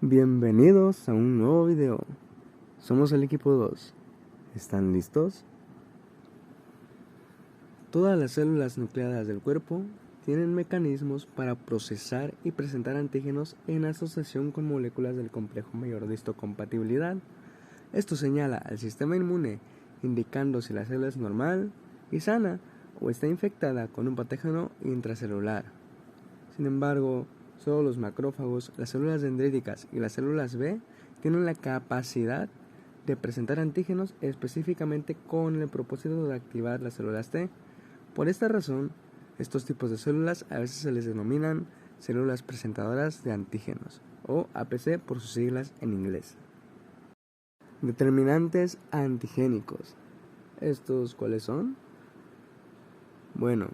Bienvenidos a un nuevo video. Somos el equipo 2. ¿Están listos? Todas las células nucleadas del cuerpo tienen mecanismos para procesar y presentar antígenos en asociación con moléculas del complejo mayor de histocompatibilidad. Esto señala al sistema inmune, indicando si la célula es normal y sana o está infectada con un patógeno intracelular. Sin embargo, solo los macrófagos, las células dendríticas y las células B tienen la capacidad de presentar antígenos específicamente con el propósito de activar las células T. Por esta razón, estos tipos de células a veces se les denominan células presentadoras de antígenos, o APC por sus siglas en inglés. Determinantes antigénicos. ¿Estos cuáles son? Bueno,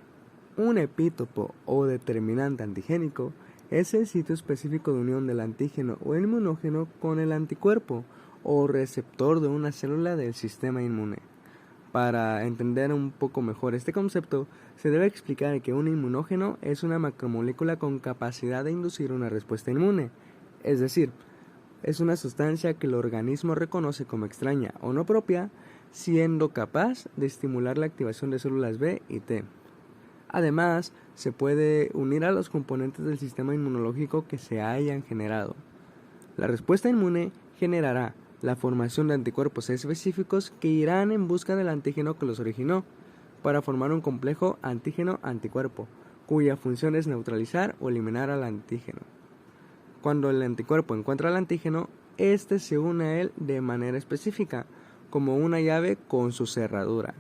un epítopo o determinante antigénico es el sitio específico de unión del antígeno o inmunógeno con el anticuerpo o receptor de una célula del sistema inmune. Para entender un poco mejor este concepto, se debe explicar que un inmunógeno es una macromolécula con capacidad de inducir una respuesta inmune, es decir, es una sustancia que el organismo reconoce como extraña o no propia, siendo capaz de estimular la activación de células B y T. Además, se puede unir a los componentes del sistema inmunológico que se hayan generado. La respuesta inmune generará la formación de anticuerpos específicos que irán en busca del antígeno que los originó, para formar un complejo antígeno-anticuerpo, cuya función es neutralizar o eliminar al antígeno. Cuando el anticuerpo encuentra al antígeno, éste se une a él de manera específica, como una llave con su cerradura.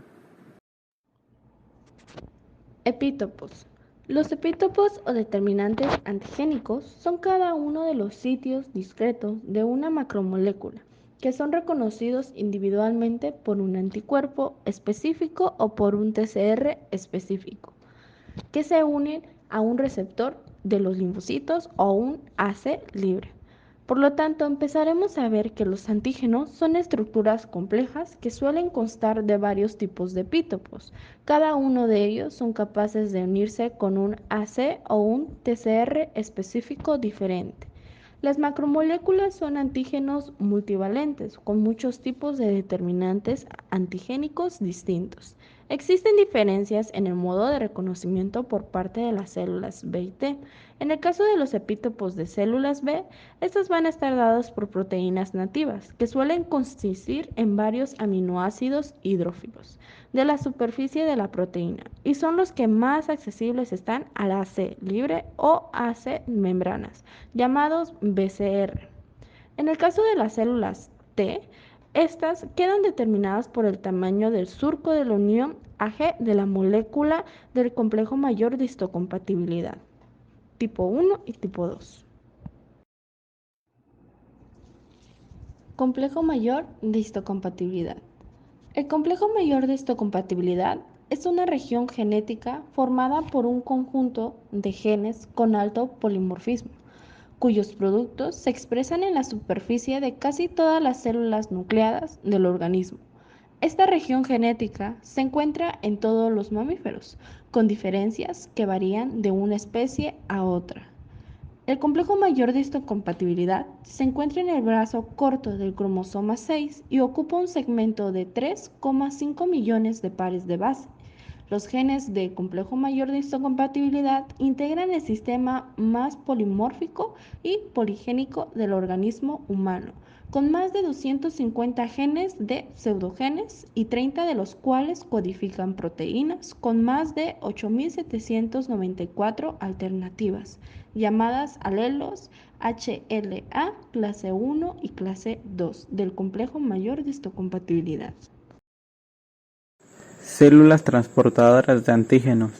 Epítopos. Los epítopos o determinantes antigénicos son cada uno de los sitios discretos de una macromolécula que son reconocidos individualmente por un anticuerpo específico o por un TCR específico, que se unen a un receptor de los linfocitos o un AC libre. Por lo tanto, empezaremos a ver que los antígenos son estructuras complejas que suelen constar de varios tipos de epítopos. Cada uno de ellos son capaces de unirse con un AC o un TCR específico diferente. Las macromoléculas son antígenos multivalentes, con muchos tipos de determinantes antigénicos distintos. Existen diferencias en el modo de reconocimiento por parte de las células B y T. En el caso de los epítopos de células B, estas van a estar dadas por proteínas nativas, que suelen consistir en varios aminoácidos hidrófilos de la superficie de la proteína, y son los que más accesibles están al AC libre o AC membranas, llamados BCR. En el caso de las células T, estas quedan determinadas por el tamaño del surco de la unión AG de la molécula del complejo mayor de histocompatibilidad, tipo 1 y tipo 2. Complejo mayor de histocompatibilidad. El complejo mayor de histocompatibilidad es una región genética formada por un conjunto de genes con alto polimorfismo, cuyos productos se expresan en la superficie de casi todas las células nucleadas del organismo. Esta región genética se encuentra en todos los mamíferos, con diferencias que varían de una especie a otra. El complejo mayor de histocompatibilidad se encuentra en el brazo corto del cromosoma 6 y ocupa un segmento de 3,5 millones de pares de base. Los genes de complejo mayor de histocompatibilidad integran el sistema más polimórfico y poligénico del organismo humano, con más de 250 genes de pseudogenes y 30 de los cuales codifican proteínas, con más de 8.794 alternativas, llamadas alelos HLA clase 1 y clase 2 del complejo mayor de histocompatibilidad. Células transportadoras de antígenos.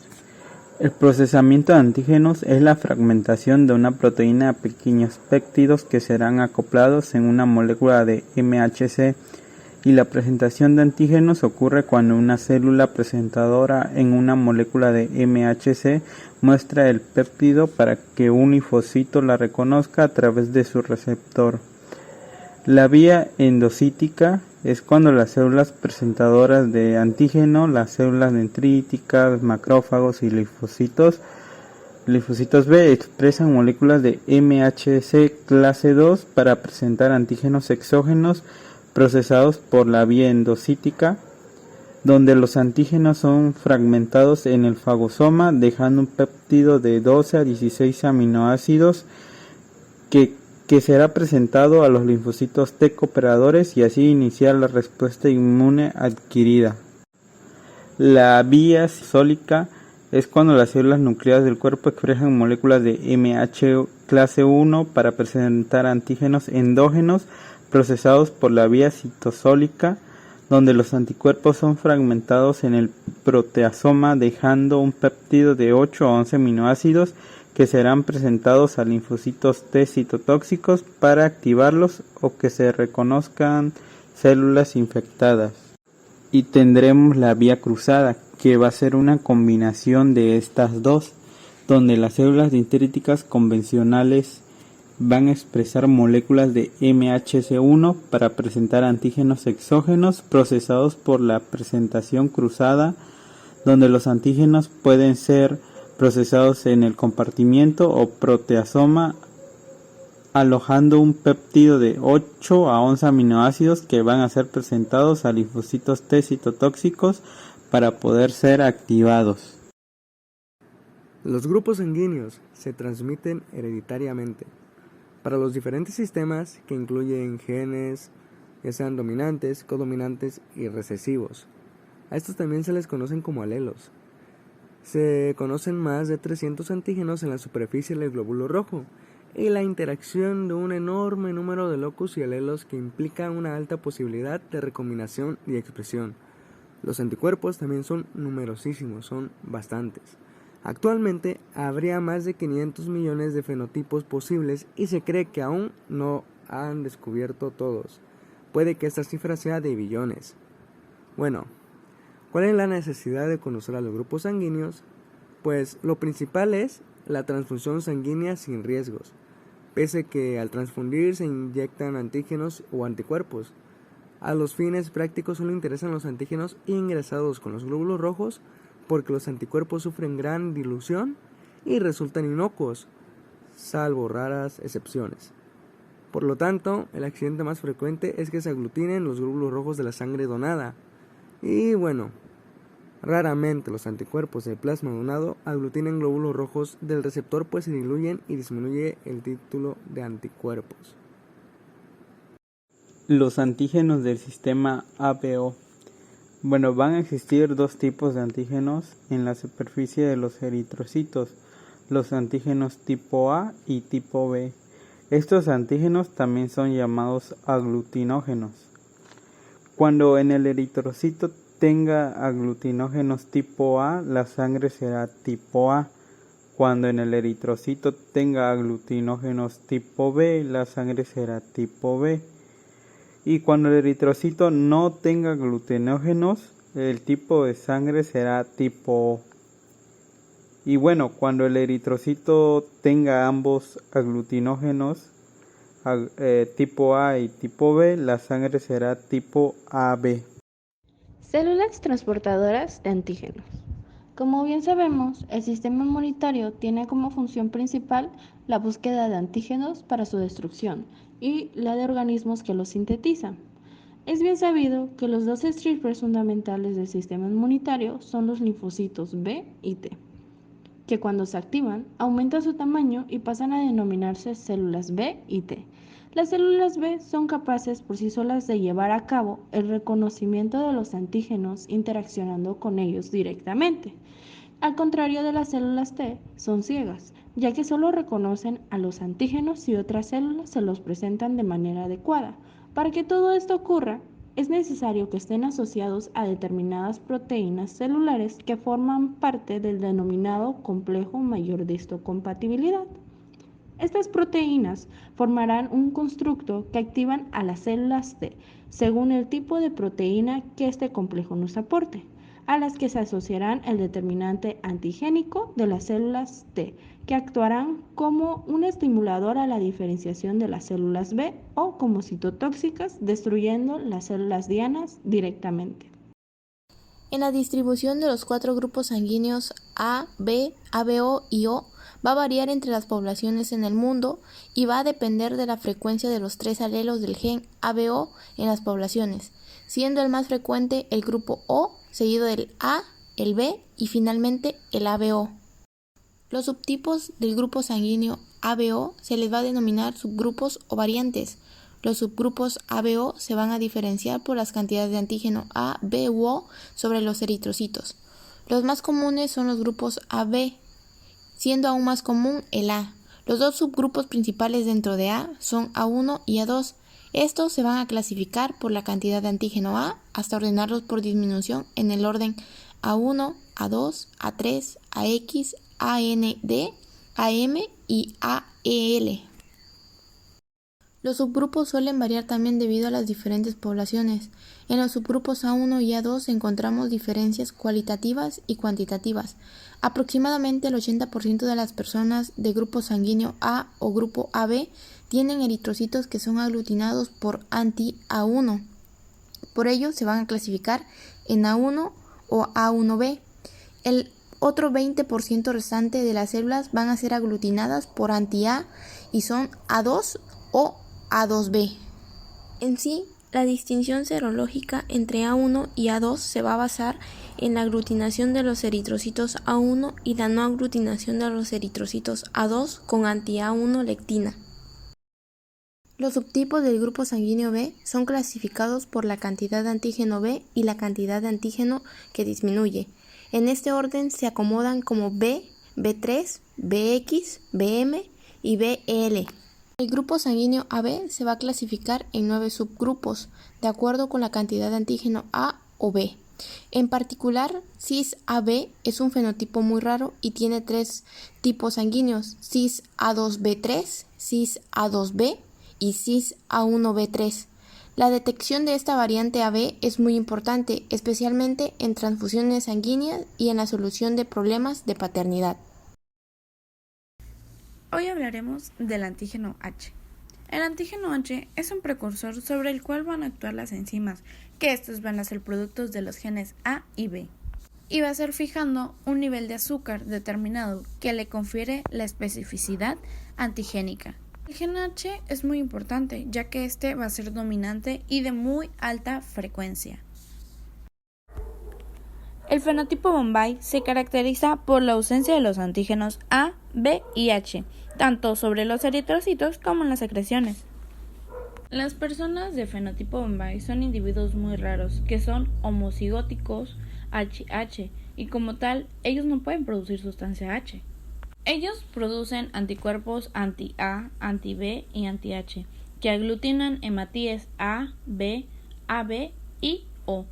El procesamiento de antígenos es la fragmentación de una proteína a pequeños péptidos que serán acoplados en una molécula de MHC, y la presentación de antígenos ocurre cuando una célula presentadora en una molécula de MHC muestra el péptido para que un linfocito la reconozca a través de su receptor. La vía endocítica es cuando las células presentadoras de antígeno, las células dendríticas, macrófagos y linfocitos, Linfocitos B expresan moléculas de MHC clase II para presentar antígenos exógenos procesados por la vía endocítica, donde los antígenos son fragmentados en el fagosoma, dejando un péptido de 12 a 16 aminoácidos que será presentado a los linfocitos T cooperadores y así iniciar la respuesta inmune adquirida. La vía sólica es cuando las células nucleares del cuerpo expresan moléculas de MH clase I para presentar antígenos endógenos procesados por la vía citosólica, donde los anticuerpos son fragmentados en el proteasoma, dejando un péptido de 8 a 11 aminoácidos que serán presentados a linfocitos T citotóxicos para activarlos o que se reconozcan células infectadas. Y tendremos la vía cruzada, que va a ser una combinación de estas dos, donde las células dendríticas convencionales van a expresar moléculas de MHC1 para presentar antígenos exógenos procesados por la presentación cruzada, donde los antígenos pueden ser procesados en el compartimiento o proteasoma, alojando un péptido de 8 a 11 aminoácidos que van a ser presentados a linfocitos T citotóxicos para poder ser activados. Los grupos sanguíneos se transmiten hereditariamente para los diferentes sistemas que incluyen genes, ya sean dominantes, codominantes y recesivos. A estos también se les conocen como alelos. Se conocen más de 300 antígenos en la superficie del glóbulo rojo y la interacción de un enorme número de locus y alelos que implica una alta posibilidad de recombinación y expresión. Los anticuerpos también son numerosísimos, son bastantes. Actualmente habría más de 500 millones de fenotipos posibles y se cree que aún no han descubierto todos. Puede que esta cifra sea de billones. Bueno, ¿cuál es la necesidad de conocer a los grupos sanguíneos? Pues lo principal es la transfusión sanguínea sin riesgos, pese que al transfundir se inyectan antígenos o anticuerpos. A los fines prácticos solo interesan los antígenos ingresados con los glóbulos rojos porque los anticuerpos sufren gran dilución y resultan inocuos, salvo raras excepciones. Por lo tanto, el accidente más frecuente es que se aglutinen los glóbulos rojos de la sangre donada. Y bueno, raramente los anticuerpos del plasma donado aglutinan glóbulos rojos del receptor, pues se diluyen y disminuye el título de anticuerpos. Los antígenos del sistema ABO. Bueno, van a existir dos tipos de antígenos en la superficie de los eritrocitos, los antígenos tipo A y tipo B. Estos antígenos también son llamados aglutinógenos. Cuando en el eritrocito tenga aglutinógenos tipo A, la sangre será tipo A. Cuando en el eritrocito tenga aglutinógenos tipo B, la sangre será tipo B. Y cuando el eritrocito no tenga aglutinógenos, el tipo de sangre será tipo O. Y bueno, cuando el eritrocito tenga ambos aglutinógenos, tipo A y tipo B, la sangre será tipo AB. Células transportadoras de antígenos. Como bien sabemos, el sistema inmunitario tiene como función principal la búsqueda de antígenos para su destrucción y la de organismos que los sintetizan. Es bien sabido que los dos strippers fundamentales del sistema inmunitario son los linfocitos B y T, que cuando se activan aumentan su tamaño y pasan a denominarse células B y T. Las células B son capaces por sí solas de llevar a cabo el reconocimiento de los antígenos interaccionando con ellos directamente. Al contrario de las células T, son ciegas, ya que solo reconocen a los antígenos si otras células se los presentan de manera adecuada. Para que todo esto ocurra, es necesario que estén asociados a determinadas proteínas celulares que forman parte del denominado complejo mayor de histocompatibilidad. Estas proteínas formarán un constructo que activan a las células T según el tipo de proteína que este complejo nos aporte, a las que se asociarán el determinante antigénico de las células T, que actuarán como un estimulador a la diferenciación de las células B o como citotóxicas, destruyendo las células dianas directamente. En la distribución de los 4 grupos sanguíneos A, B, ABO y O va a variar entre las poblaciones en el mundo y va a depender de la frecuencia de los 3 alelos del gen ABO en las poblaciones, siendo el más frecuente el grupo O, seguido del A, el B y finalmente el ABO. Los subtipos del grupo sanguíneo ABO se les va a denominar subgrupos o variantes. Los subgrupos ABO se van a diferenciar por las cantidades de antígeno A, B u O sobre los eritrocitos. Los más comunes son los grupos AB, siendo aún más común el A. Los dos subgrupos principales dentro de A son A1 y A2. Estos se van a clasificar por la cantidad de antígeno A hasta ordenarlos por disminución en el orden A1, A2, A3, AX, AND, AM y AEL. Los subgrupos suelen variar también debido a las diferentes poblaciones. En los subgrupos A1 y A2 encontramos diferencias cualitativas y cuantitativas. Aproximadamente el 80% de las personas de grupo sanguíneo A o grupo AB tienen eritrocitos que son aglutinados por anti-A1. Por ello se van a clasificar en A1 o A1B. El otro 20% restante de las células van a ser aglutinadas por anti-A y son A2 o A2B. En sí, la distinción serológica entre A1 y A2 se va a basar en la aglutinación de los eritrocitos A1 y la no aglutinación de los eritrocitos A2 con anti-A1 lectina. Los subtipos del grupo sanguíneo B son clasificados por la cantidad de antígeno B y la cantidad de antígeno que disminuye. En este orden se acomodan como B, B3, BX, BM y BL. El grupo sanguíneo AB se va a clasificar en 9 subgrupos, de acuerdo con la cantidad de antígeno A o B. En particular, cis-AB es un fenotipo muy raro y tiene 3 tipos sanguíneos: cis-A2B3, cis-A2B y cis-A1B3. La detección de esta variante AB es muy importante, especialmente en transfusiones sanguíneas y en la solución de problemas de paternidad. Hoy hablaremos del antígeno H. El antígeno H es un precursor sobre el cual van a actuar las enzimas, que estos van a ser productos de los genes A y B, y va a ser fijando un nivel de azúcar determinado que le confiere la especificidad antigénica. El gen H es muy importante, ya que este va a ser dominante y de muy alta frecuencia. El fenotipo Bombay se caracteriza por la ausencia de los antígenos A, B y H, tanto sobre los eritrocitos como en las secreciones. Las personas de fenotipo Bombay son individuos muy raros, que son homocigóticos HH, y como tal, ellos no pueden producir sustancia H. Ellos producen anticuerpos anti-A, anti-B y anti-H, que aglutinan hematíes A, B, AB y O,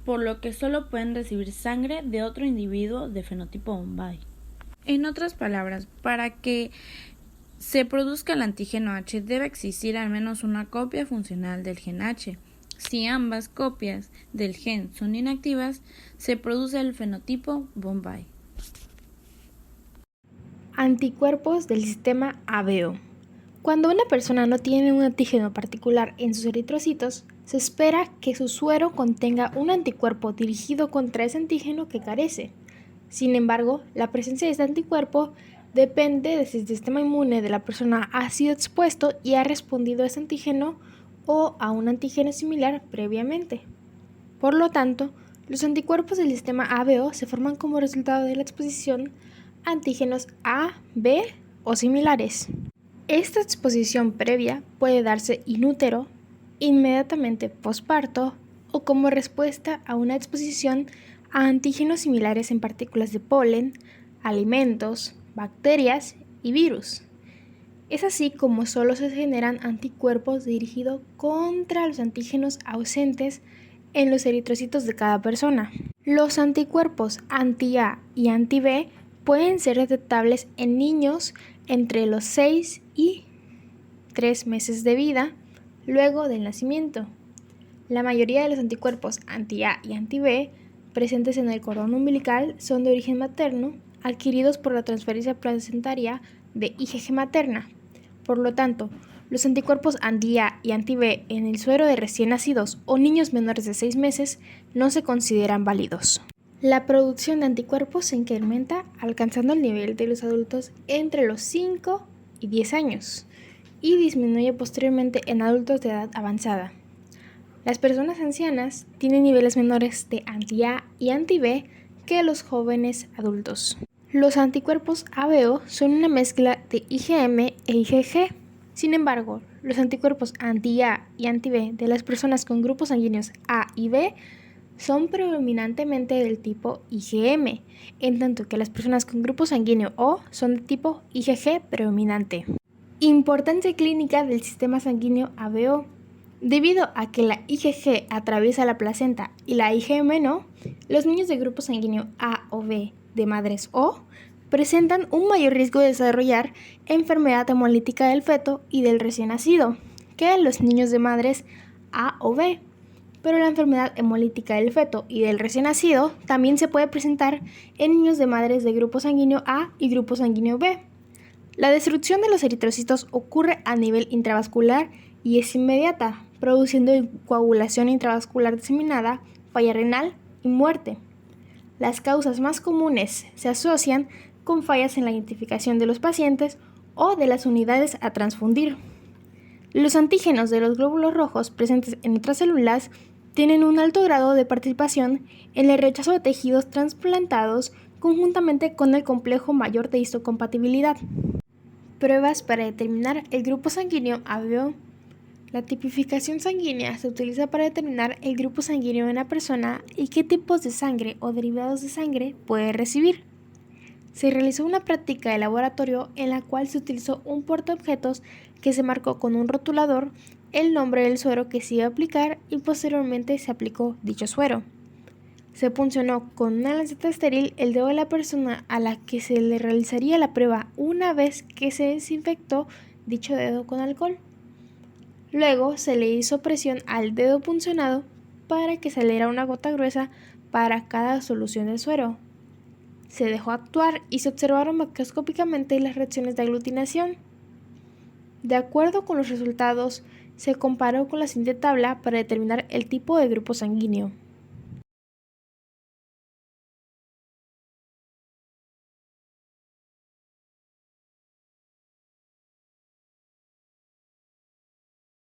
por lo que solo pueden recibir sangre de otro individuo de fenotipo Bombay. En otras palabras, para que se produzca el antígeno H debe existir al menos una copia funcional del gen H. Si ambas copias del gen son inactivas, se produce el fenotipo Bombay. Anticuerpos del sistema ABO. Cuando una persona no tiene un antígeno particular en sus eritrocitos, se espera que su suero contenga un anticuerpo dirigido contra ese antígeno que carece. Sin embargo, la presencia de este anticuerpo depende de si el sistema inmune de la persona ha sido expuesto y ha respondido a ese antígeno o a un antígeno similar previamente. Por lo tanto, los anticuerpos del sistema ABO se forman como resultado de la exposición a antígenos A, B o similares. Esta exposición previa puede darse in útero, inmediatamente posparto o como respuesta a una exposición a antígenos similares en partículas de polen, alimentos, bacterias y virus. Es así como solo se generan anticuerpos dirigidos contra los antígenos ausentes en los eritrocitos de cada persona. Los anticuerpos anti-A y anti-B pueden ser detectables en niños entre los 6 y 3 meses de vida luego del nacimiento. La mayoría de los anticuerpos anti-A y anti-B presentes en el cordón umbilical son de origen materno, adquiridos por la transferencia placentaria de IgG materna. Por lo tanto, los anticuerpos anti-A y anti-B en el suero de recién nacidos o niños menores de 6 meses no se consideran válidos. La producción de anticuerpos se incrementa alcanzando el nivel de los adultos entre los 5 y 10 años y disminuye posteriormente en adultos de edad avanzada. Las personas ancianas tienen niveles menores de anti-A y anti-B que los jóvenes adultos. Los anticuerpos ABO son una mezcla de IgM e IgG. Sin embargo, los anticuerpos anti-A y anti-B de las personas con grupos sanguíneos A y B son predominantemente del tipo IgM, en tanto que las personas con grupo sanguíneo O son de tipo IgG predominante. Importancia clínica del sistema sanguíneo ABO. Debido a que la IgG atraviesa la placenta y la IgM no, los niños de grupo sanguíneo A o B de madres O presentan un mayor riesgo de desarrollar enfermedad hemolítica del feto y del recién nacido que los niños de madres A o B. Pero la enfermedad hemolítica del feto y del recién nacido también se puede presentar en niños de madres de grupo sanguíneo A y grupo sanguíneo B. La destrucción de los eritrocitos ocurre a nivel intravascular y es inmediata, produciendo coagulación intravascular diseminada, falla renal y muerte. Las causas más comunes se asocian con fallas en la identificación de los pacientes o de las unidades a transfundir. Los antígenos de los glóbulos rojos presentes en otras células tienen un alto grado de participación en el rechazo de tejidos trasplantados conjuntamente con el complejo mayor de histocompatibilidad. Pruebas para determinar el grupo sanguíneo ABO. La tipificación sanguínea se utiliza para determinar el grupo sanguíneo de una persona y qué tipos de sangre o derivados de sangre puede recibir. Se realizó una práctica de laboratorio en la cual se utilizó un portaobjetos que se marcó con un rotulador el nombre del suero que se iba a aplicar y posteriormente se aplicó dicho suero. Se puncionó con una lanceta estéril el dedo de la persona a la que se le realizaría la prueba una vez que se desinfectó dicho dedo con alcohol. Luego se le hizo presión al dedo puncionado para que saliera una gota gruesa para cada solución del suero. Se dejó actuar y se observaron macroscópicamente las reacciones de aglutinación. De acuerdo con los resultados, se comparó con la siguiente tabla para determinar el tipo de grupo sanguíneo.